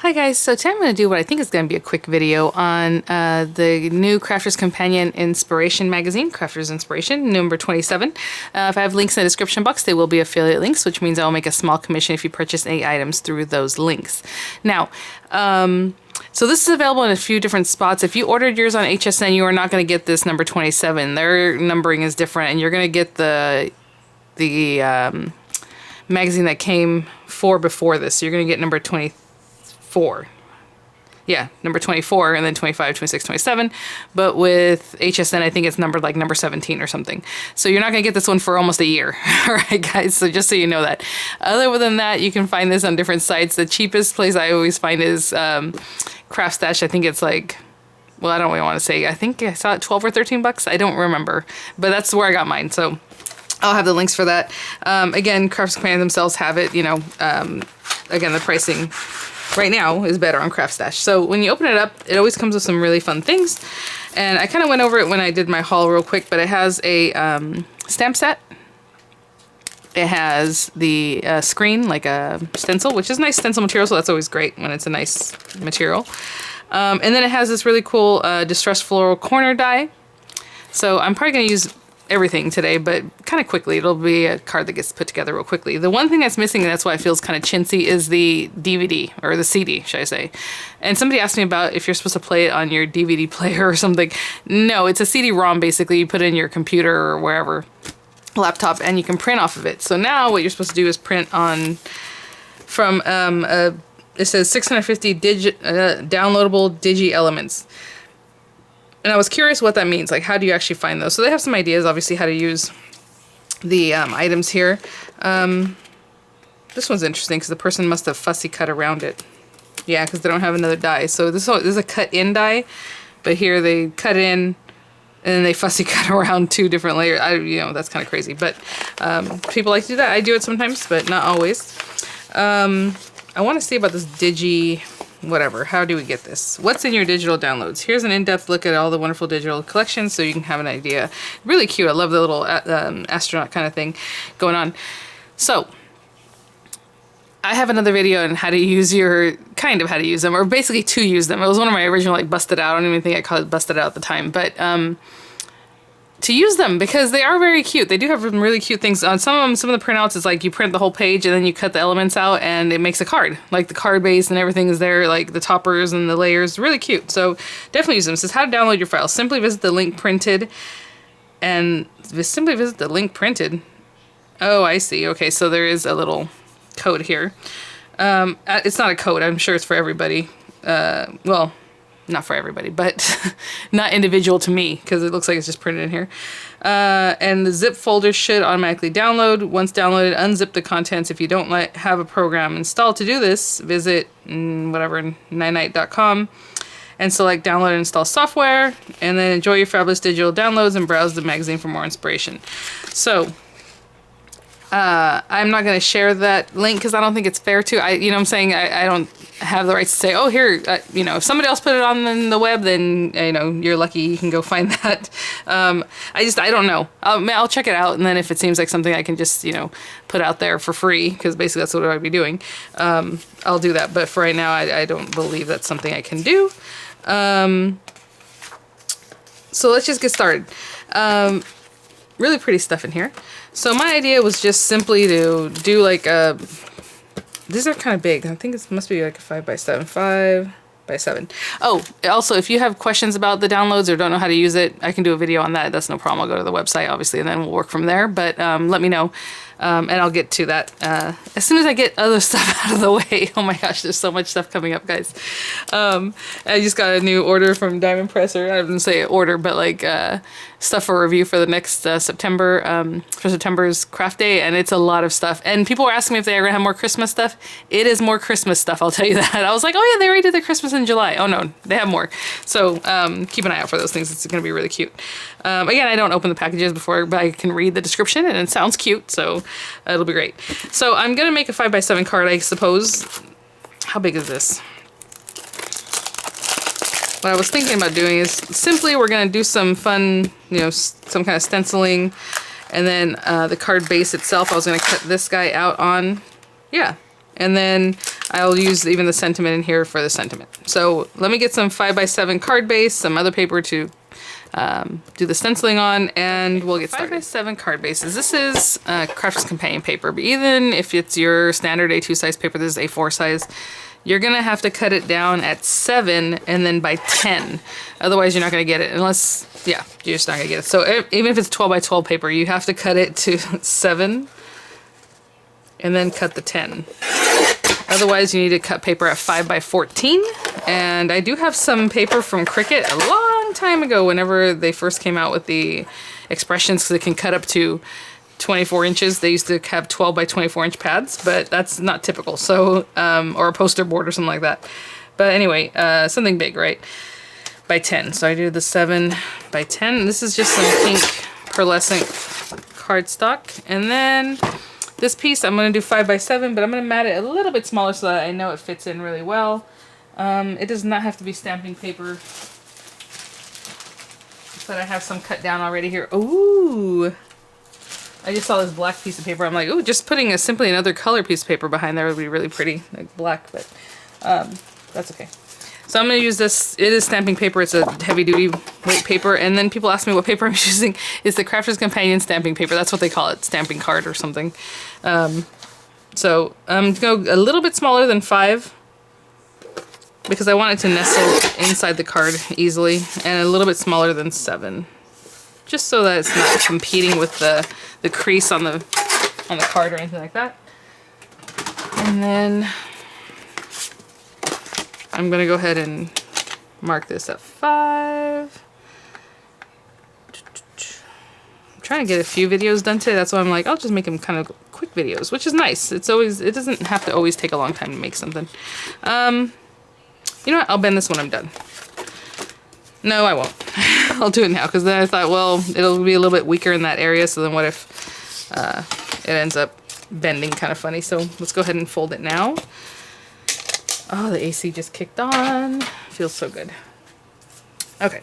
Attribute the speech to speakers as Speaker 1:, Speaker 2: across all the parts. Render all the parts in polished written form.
Speaker 1: Hi guys, so today I'm going to do what I think is going to be a quick video on the new Crafter's Companion Inspiration magazine, Crafter's Inspiration, number 27. If I have links in the description box, they will be affiliate links, which means I will make a small commission if you purchase any items through those links. Now, so this is available in a few different spots. If you ordered yours on HSN, you are not going to get this number 27. Their numbering is different, and you're going to get the magazine that came before this. So you're going to get number 24. Yeah, number 24, and then 25, 26, 27. But with HSN, I think it's numbered like number 17 or something. So you're not going to get this one for almost a year. All right, guys, so just so you know that. Other than that, you can find this on different sites. The cheapest place I always find is Craft Stash. I think it's like, well, I don't really want to say. I think I saw it 12 or 13 bucks. I don't remember. But that's where I got mine, so I'll have the links for that. Again, Crafter's Companion themselves have it, you know. Again, the pricing right now is better on Craft Stash. So when you open it up, it always comes with some really fun things. And I kind of went over it when I did my haul real quick, but it has a stamp set. It has the screen, like a stencil, which is nice stencil material, so that's always great when it's a nice material. And then it has this really cool distressed floral corner die. So I'm probably going to use everything today, but kind of quickly. It'll be a card that gets put together real quickly. The one thing that's missing, and that's why it feels kind of chintzy, is the DVD, or the CD, should I say. And somebody asked me about if you're supposed to play it on your DVD player or something. No, it's a CD-ROM, basically. You put it in your computer or wherever, laptop, and you can print off of it. So now what you're supposed to do is print on from, it says 650 downloadable digi elements. And I was curious what that means. Like, how do you actually find those? So they have some ideas, obviously, how to use the items here. This one's interesting because the person must have fussy cut around it. Yeah, because they don't have another die. So this is a cut-in die, but here they cut in, and then they fussy cut around two different layers. You know, that's kind of crazy. But people like to do that. I do it sometimes, but not always. I want to see about this digi... whatever. How do we get this? What's in your digital downloads? Here's an in-depth look at all the wonderful digital collections so you can have an idea. Really cute. I love the little astronaut kind of thing going on. So I have another video on how to use how to use them, or basically to use them. It was one of my original, like, busted out. I don't even think I called it busted out at the time, but to use them, because they are very cute. They do have some really cute things. On some of the printouts, it's like you print the whole page and then you cut the elements out and it makes a card. Like the card base and everything is there, like the toppers and the layers. Really cute. So definitely use them. It says how to download your files. Simply visit the link printed. And simply visit the link printed. Oh, I see. Okay, so there is a little code here. It's not a code. I'm sure it's for everybody. Well, not for everybody, but not individual to me, because it looks like it's just printed in here. And the zip folder should automatically download. Once downloaded, unzip the contents. If you don't have a program installed to do this, visit ninite.com and select download and install software, and then enjoy your fabulous digital downloads and browse the magazine for more inspiration. So I'm not going to share that link because I don't think it's fair to. You know what I'm saying? I don't have the rights to say, oh, here, you know, if somebody else put it on the web, then, you know, you're lucky you can go find that. I don't know. I'll check it out, and then if it seems like something I can just, you know, put out there for free, because basically that's what I'd be doing, I'll do that. But for right now, I don't believe that's something I can do. So let's just get started. Really pretty stuff in here. So my idea was just simply to do like a, these are kind of big. I think it must be like a 5x7, 5x7. Oh, also, if you have questions about the downloads or don't know how to use it, I can do a video on that. That's no problem. I'll go to the website, obviously, and then we'll work from there. But let me know, and I'll get to that as soon as I get other stuff out of the way. Oh my gosh, there's so much stuff coming up, guys. I just got a new order from Diamond Presser. I didn't say order, but like stuff for review for the next September, for September's craft day, and it's a lot of stuff. And people were asking me if they are gonna have more Christmas stuff. It is more Christmas stuff, I'll tell you that. I was like, oh yeah, they already did the Christmas in July. Oh no, they have more. So keep an eye out for those things. It's gonna be really cute. Again, I don't open the packages before, but I can read the description, and it sounds cute, so it'll be great. So I'm gonna make a 5x7 card, I suppose. How big is this? What I was thinking about doing is simply we're going to do some fun, you know, some kind of stenciling, and then the card base itself I was going to cut this guy out on, yeah, And then I'll use even the sentiment in here for the sentiment. So let me get some 5x7 card base, some other paper to do the stenciling on, and we'll get started. 5x7 card bases. This is Crafter's Companion paper, but even if it's your standard A2 size paper, this is A4 size, you're gonna have to cut it down at 7 and then by 10. Otherwise you're not gonna get it unless, yeah, you're just not gonna get it. So even if it's 12x12 paper, you have to cut it to 7 and then cut the 10. Otherwise you need to cut paper at 5x14. And I do have some paper from Cricut a long time ago whenever they first came out with the expressions, because it can cut up to 24 inches. They used to have 12x24 inch pads, but that's not typical. So, or a poster board or something like that. But anyway, something big, right? By 10. So I do the 7x10. This is just some pink pearlescent cardstock. And then this piece, I'm going to do 5x7, but I'm going to mat it a little bit smaller so that I know it fits in really well. It does not have to be stamping paper, but I have some cut down already here. Ooh! I just saw this black piece of paper. I'm like, ooh, just putting simply another color piece of paper behind there would be really pretty, like black, but that's okay. So I'm going to use this. It is stamping paper. It's a heavy-duty weight paper. And then people ask me what paper I'm using. It's the Crafter's Companion stamping paper. That's what they call it, stamping card or something. So I'm going to go a little bit smaller than 5 because I want it to nestle inside the card easily, and a little bit smaller than 7. Just so that it's not competing with the crease on the card or anything like that. And then I'm going to go ahead and mark this at 5. I'm trying to get a few videos done today. That's why I'm like, I'll just make them kind of quick videos, which is nice. It doesn't have to always take a long time to make something. You know what? I'll bend this when I'm done. No, I won't. I'll do it now, because then I thought, well, it'll be a little bit weaker in that area, so then what if it ends up bending kind of funny. So let's go ahead and fold it now. Oh, the AC just kicked on. Feels so good. Okay.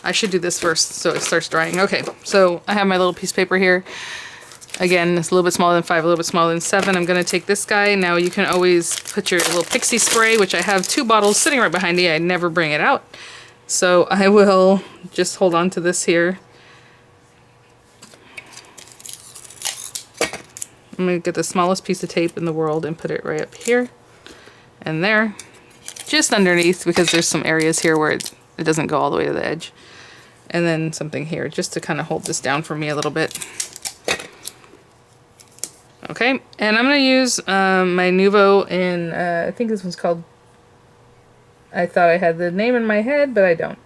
Speaker 1: I should do this first so it starts drying. Okay, so I have my little piece of paper here. Again, it's a little bit smaller than 5, a little bit smaller than 7. I'm going to take this guy. Now you can always put your little pixie spray, which I have 2 bottles sitting right behind me. I never bring it out. So I will just hold on to this here. I'm going to get the smallest piece of tape in the world and put it right up here and there. Just underneath, because there's some areas here where it doesn't go all the way to the edge. And then something here just to kind of hold this down for me a little bit. Okay, and I'm going to use my Nuvo in, I think this one's called, I thought I had the name in my head, but I don't.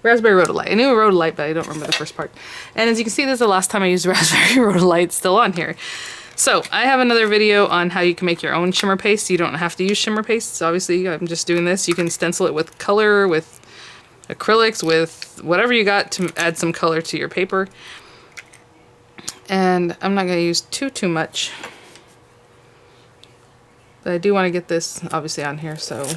Speaker 1: Raspberry Rhodolite. I knew Rhodolite, but I don't remember the first part. And as you can see, this is the last time I used Raspberry Rhodolite, still on here. So, I have another video on how you can make your own shimmer paste. You don't have to use shimmer pastes, obviously. I'm just doing this. You can stencil it with color, with acrylics, with whatever you got to add some color to your paper. And I'm not going to use too much. But I do want to get this obviously on here, so.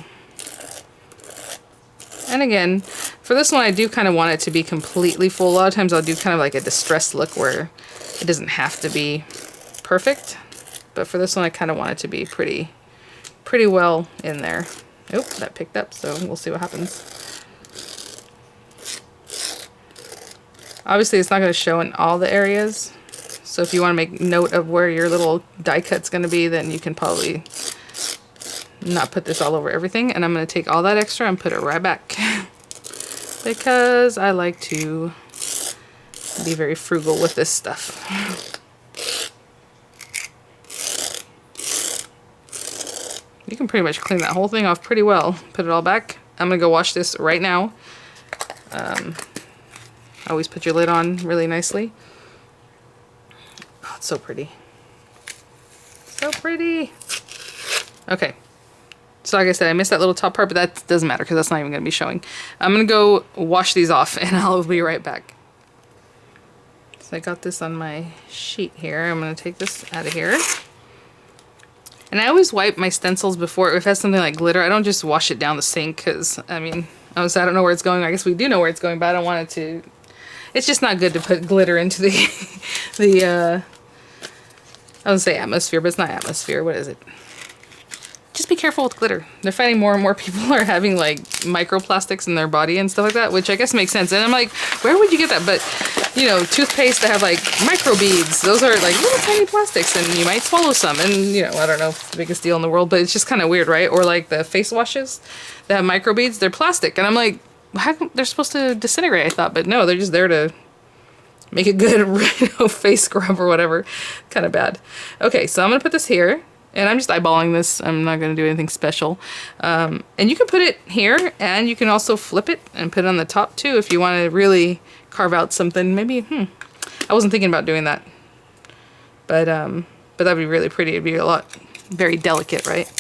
Speaker 1: And again, for this one I do kind of want it to be completely full. A lot of times I'll do kind of like a distressed look where it doesn't have to be perfect. But for this one I kind of want it to be pretty well in there. Oop, that picked up, so we'll see what happens. Obviously it's not going to show in all the areas. So if you want to make note of where your little die cut's going to be, then you can probably not put this all over everything. And I'm going to take all that extra and put it right back. Because I like to be very frugal with this stuff. You can pretty much clean that whole thing off pretty well. Put it all back. I'm going to go wash this right now. Always put your lid on really nicely. Oh, it's so pretty. So pretty. Okay. So like I said, I missed that little top part, but that doesn't matter because that's not even going to be showing. I'm going to go wash these off and I'll be right back. So I got this on my sheet here. I'm going to take this out of here. And I always wipe my stencils before, if it has something like glitter, I don't just wash it down the sink because, I mean, I don't know where it's going. I guess we do know where it's going, but I don't want it to It's just not good to put glitter into the I was gonna say atmosphere, but it's not atmosphere. What is it? Just be careful with glitter. They're finding more and more people are having like microplastics in their body and stuff like that, which I guess makes sense. And I'm like, where would you get that? But you know, toothpaste that have like micro beads, those are like little tiny plastics and you might swallow some. And you know, I don't know if it's the biggest deal in the world, but it's just kind of weird, right? Or like the face washes that have micro beads, they're plastic. And I'm like, how come they're supposed to disintegrate, I thought, but no, they're just there to make a good face scrub or whatever. Kind of bad. Okay, so I'm gonna put this here. And I'm just eyeballing this. I'm not going to do anything special. And you can put it here, and you can also flip it and put it on the top too if you want to really carve out something. Maybe, I wasn't thinking about doing that. But that'd be really pretty. It'd be a lot, very delicate, right?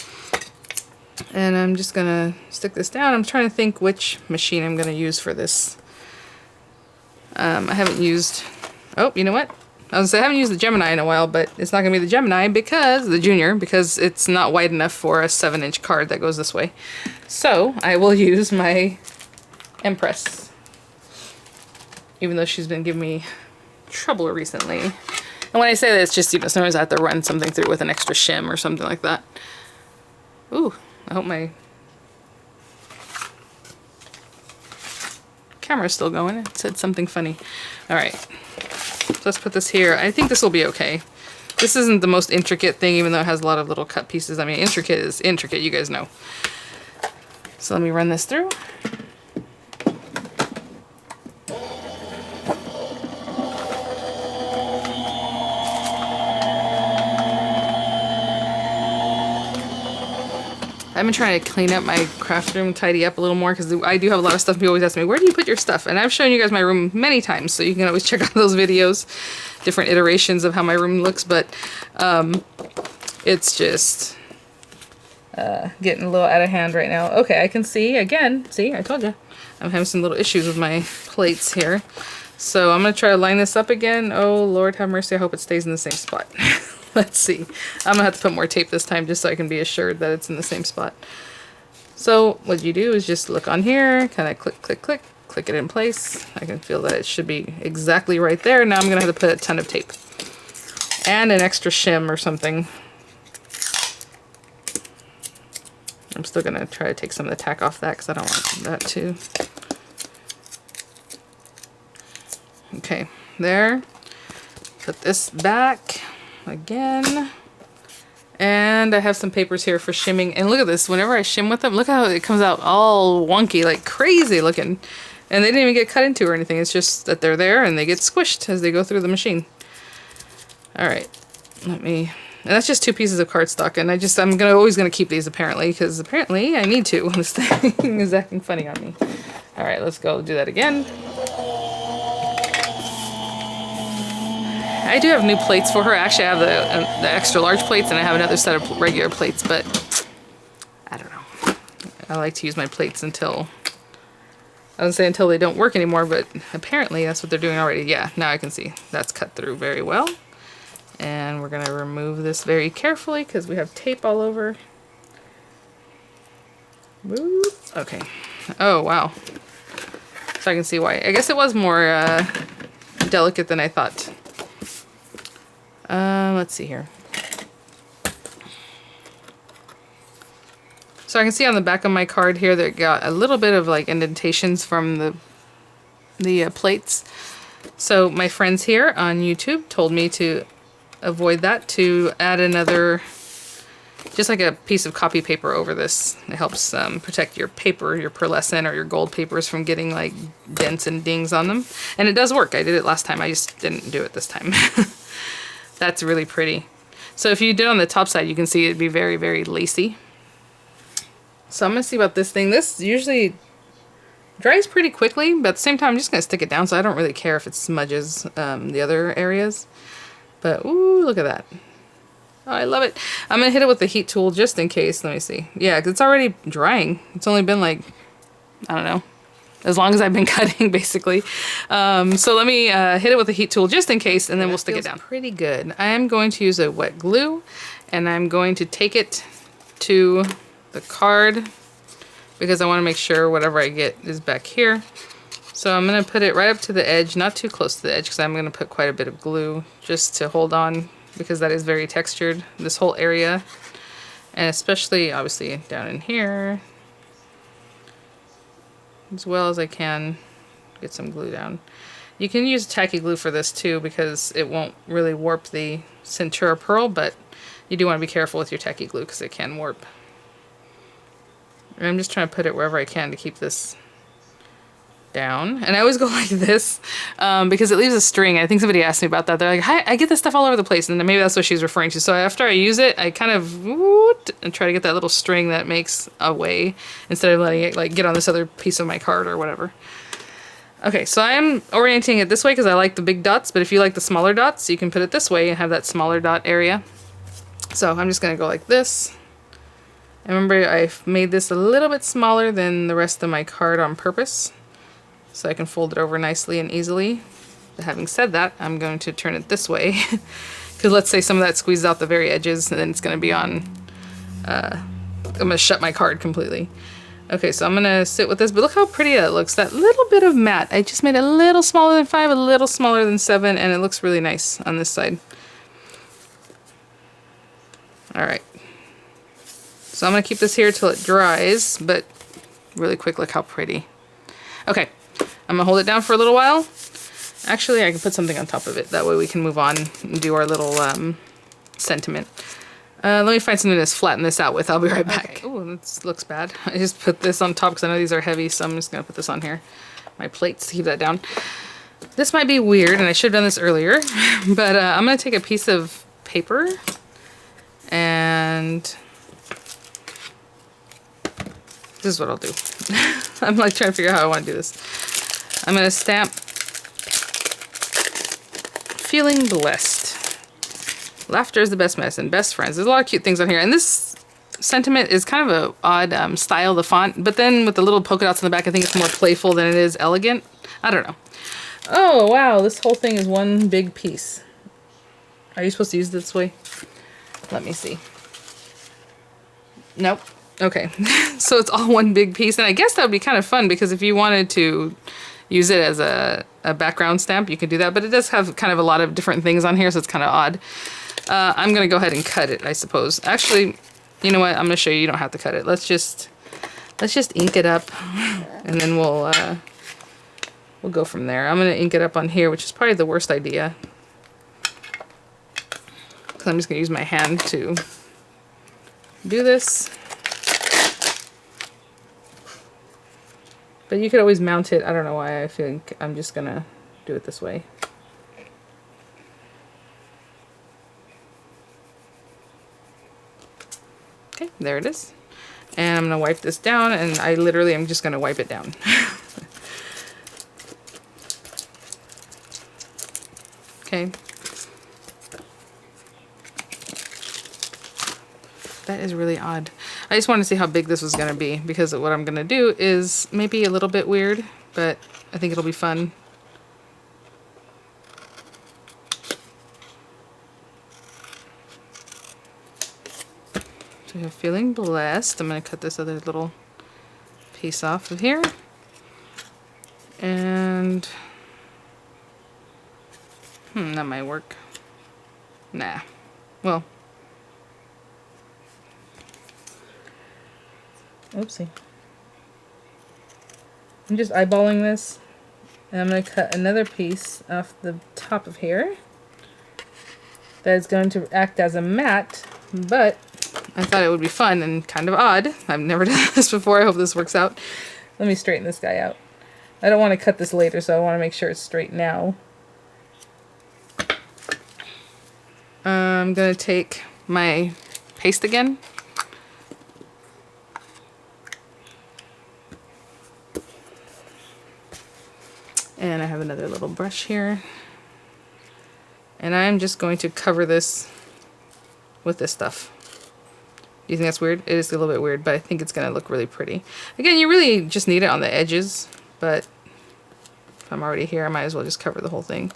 Speaker 1: And I'm just going to stick this down. I'm trying to think which machine I'm going to use for this. I haven't used, oh, you know what? I was gonna say, I haven't used the Gemini in a while, but it's not gonna be the Gemini because, the Junior, because it's not wide enough for a 7-inch card that goes this way. So, I will use my Empress. Even though she's been giving me trouble recently. And when I say that, it's just, you know, sometimes I have to run something through with an extra shim or something like that. Ooh, I hope my camera's still going. It said something funny. Alright. So let's put this here. I think this will be okay. This isn't the most intricate thing, even though it has a lot of little cut pieces. I mean, intricate is intricate, you guys know. So let me run this through. I've been trying to clean up my craft room, tidy up a little more, because I do have a lot of stuff. People always ask me, where do you put your stuff? And I've shown you guys my room many times, so you can always check out those videos, different iterations of how my room looks, but it's just getting a little out of hand right now. Okay, I can see, again, see, I told you, I'm having some little issues with my plates here. So I'm going to try to line this up again. Oh, Lord have mercy, I hope it stays in the same spot. Let's see. I'm gonna have to put more tape this time just so I can be assured that it's in the same spot. So what you do is just look on here, kind of click, click, click, click it in place. I can feel that it should be exactly right there. Now I'm gonna have to put a ton of tape and an extra shim or something. I'm still gonna try to take some of the tack off that because I don't want that to. Okay, there. Put this back. Again, and I have some papers here for shimming, and look at this, whenever I shim with them, look how it comes out all wonky, like crazy looking, and they didn't even get cut into or anything. It's just that they're there and they get squished as they go through the machine. Alright, let me, and that's just 2 pieces of cardstock, and I'm always gonna keep these apparently, because apparently I need to. This thing is acting funny on me. Alright, let's go do that again. I do have new plates for her. Actually, I have the extra large plates, and I have another set of regular plates, but I don't know. I like to use my plates until, I would say until they don't work anymore, but apparently that's what they're doing already. Yeah, now I can see that's cut through very well. And we're going to remove this very carefully because we have tape all over. Okay. Oh, wow. So I can see why. I guess it was more delicate than I thought. Let's see here. So I can see on the back of my card here that it got a little bit of like indentations from the plates. So my friends here on YouTube told me to avoid that, to add another, just like a piece of copy paper over this. It helps protect your paper, your pearlescent or your gold papers from getting like dents and dings on them. And it does work. I did it last time. I just didn't do it this time. That's really pretty. So if you did on the top side, you can see it'd be very, very lacy. So I'm going to see about this thing. This usually dries pretty quickly, but at the same time, I'm just going to stick it down, so I don't really care if it smudges the other areas. But, ooh, look at that. Oh, I love it. I'm going to hit it with the heat tool just in case. Let me see. Yeah, 'cause it's already drying. It's only been like, I don't know, as long as I've been cutting, basically. So let me hit it with the heat tool just in case, and then we'll stick it down. Pretty good. I am going to use a wet glue, and I'm going to take it to the card because I want to make sure whatever I get is back here. So I'm going to put it right up to the edge, not too close to the edge because I'm going to put quite a bit of glue just to hold on because that is very textured, this whole area. And especially, obviously, down in here, as well as I can get some glue down. You can use tacky glue for this too because it won't really warp the Centura pearl, but you do want to be careful with your tacky glue because it can warp. And I'm just trying to put it wherever I can to keep this down. And I always go like this because it leaves a string. I think somebody asked me about that. They're like, hi, I get this stuff all over the place. And maybe that's what she's referring to. So after I use it, I kind of and try to get that little string that makes a way instead of letting it like get on this other piece of my card or whatever. Okay, so I'm orienting it this way because I like the big dots, but if you like the smaller dots, you can put it this way and have that smaller dot area. So I'm just going to go like this. And remember, I've made this a little bit smaller than the rest of my card on purpose, so I can fold it over nicely and easily. But having said that, I'm going to turn it this way, because let's say some of that squeezes out the very edges, and then it's going to be on, I'm going to shut my card completely. Okay, so I'm going to sit with this, but look how pretty that looks. That little bit of matte, I just made a little smaller than 5, a little smaller than 7, and it looks really nice on this side. Alright. So I'm going to keep this here till it dries, but really quick, look how pretty. Okay, I'm going to hold it down for a little while. Actually, I can put something on top of it. That way we can move on and do our little sentiment. Let me find something to flatten this out with. I'll be right back. Okay. Oh, this looks bad. I just put this on top because I know these are heavy, so I'm just going to put this on here. My plates to keep that down. This might be weird, and I should have done this earlier, but I'm going to take a piece of paper and this is what I'll do. I'm like trying to figure out how I want to do this. I'm going to stamp feeling blessed. Laughter is the best medicine. Best friends. There's a lot of cute things on here. And this sentiment is kind of an odd style, the font. But then with the little polka dots on the back, I think it's more playful than it is elegant. I don't know. Oh, wow. This whole thing is one big piece. Are you supposed to use it this way? Let me see. Nope. Okay. So it's all one big piece. And I guess that would be kind of fun because if you wanted to use it as a background stamp, you can do that. But it does have kind of a lot of different things on here, so it's kind of odd. I'm going to go ahead and cut it, I suppose. Actually, you know what? I'm going to show you. You don't have to cut it. Let's just ink it up, and then we'll go from there. I'm going to ink it up on here, which is probably the worst idea. Because I'm just going to use my hand to do this. But you could always mount it. I don't know why. I think I'm just going to do it this way. Okay, there it is. And I'm going to wipe this down, and I literally am just going to wipe it down. Okay. That is really odd. I just wanted to see how big this was going to be, because what I'm going to do is maybe a little bit weird, but I think it'll be fun. So you're feeling blessed. I'm going to cut this other little piece off of here. And that might work. Nah. Well. Oopsie. I'm just eyeballing this, and I'm going to cut another piece off the top of here that is going to act as a mat, but I thought it would be fun and kind of odd. I've never done this before. I hope this works out. Let me straighten this guy out. I don't want to cut this later, so I want to make sure it's straight now. I'm going to take my paste again. And I have another little brush here. And I'm just going to cover this with this stuff. Do you think that's weird? It is a little bit weird, but I think it's going to look really pretty. Again, you really just need it on the edges, but if I'm already here, I might as well just cover the whole thing.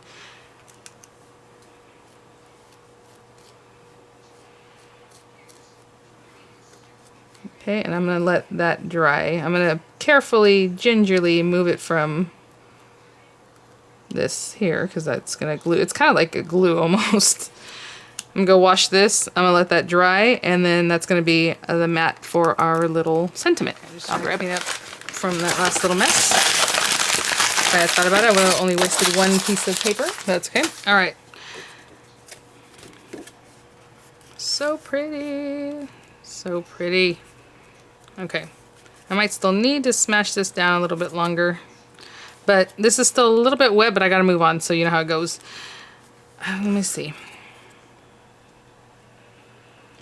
Speaker 1: Okay, and I'm going to let that dry. I'm going to carefully, gingerly move it from this here because that's gonna glue. It's kind of like a glue almost. I'm gonna go wash this. I'm gonna let that dry, and then that's gonna be the mat for our little sentiment. I'll grab it up from that last little mess. If I had thought about it, I would have only wasted one piece of paper. That's okay. All right. So pretty. So pretty. Okay. I might still need to smash this down a little bit longer. But this is still a little bit wet, but I gotta move on, so you know how it goes. Let me see.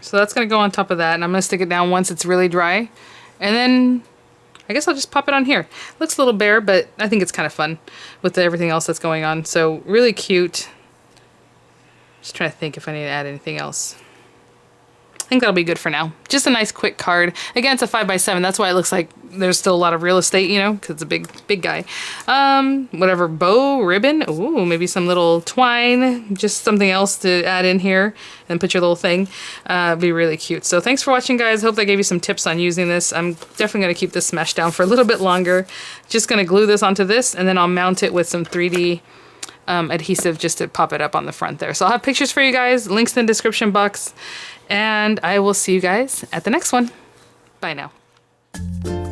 Speaker 1: So that's gonna go on top of that, and I'm gonna stick it down once it's really dry. And then I guess I'll just pop it on here. Looks a little bare, but I think it's kind of fun with everything else that's going on. So really cute. Just trying to think if I need to add anything else. I think that'll be good for now. Just a nice quick card. Again, it's a 5x7. That's why it looks like there's still a lot of real estate, you know, because it's a big guy. Whatever, bow, ribbon. Ooh, maybe some little twine. Just something else to add in here and put your little thing. Be really cute. So thanks for watching, guys. Hope that gave you some tips on using this. I'm definitely going to keep this smashed down for a little bit longer. Just going to glue this onto this, and then I'll mount it with some 3D adhesive just to pop it up on the front there. So I'll have pictures for you guys, links in the description box, and I will see you guys at the next one. Bye now.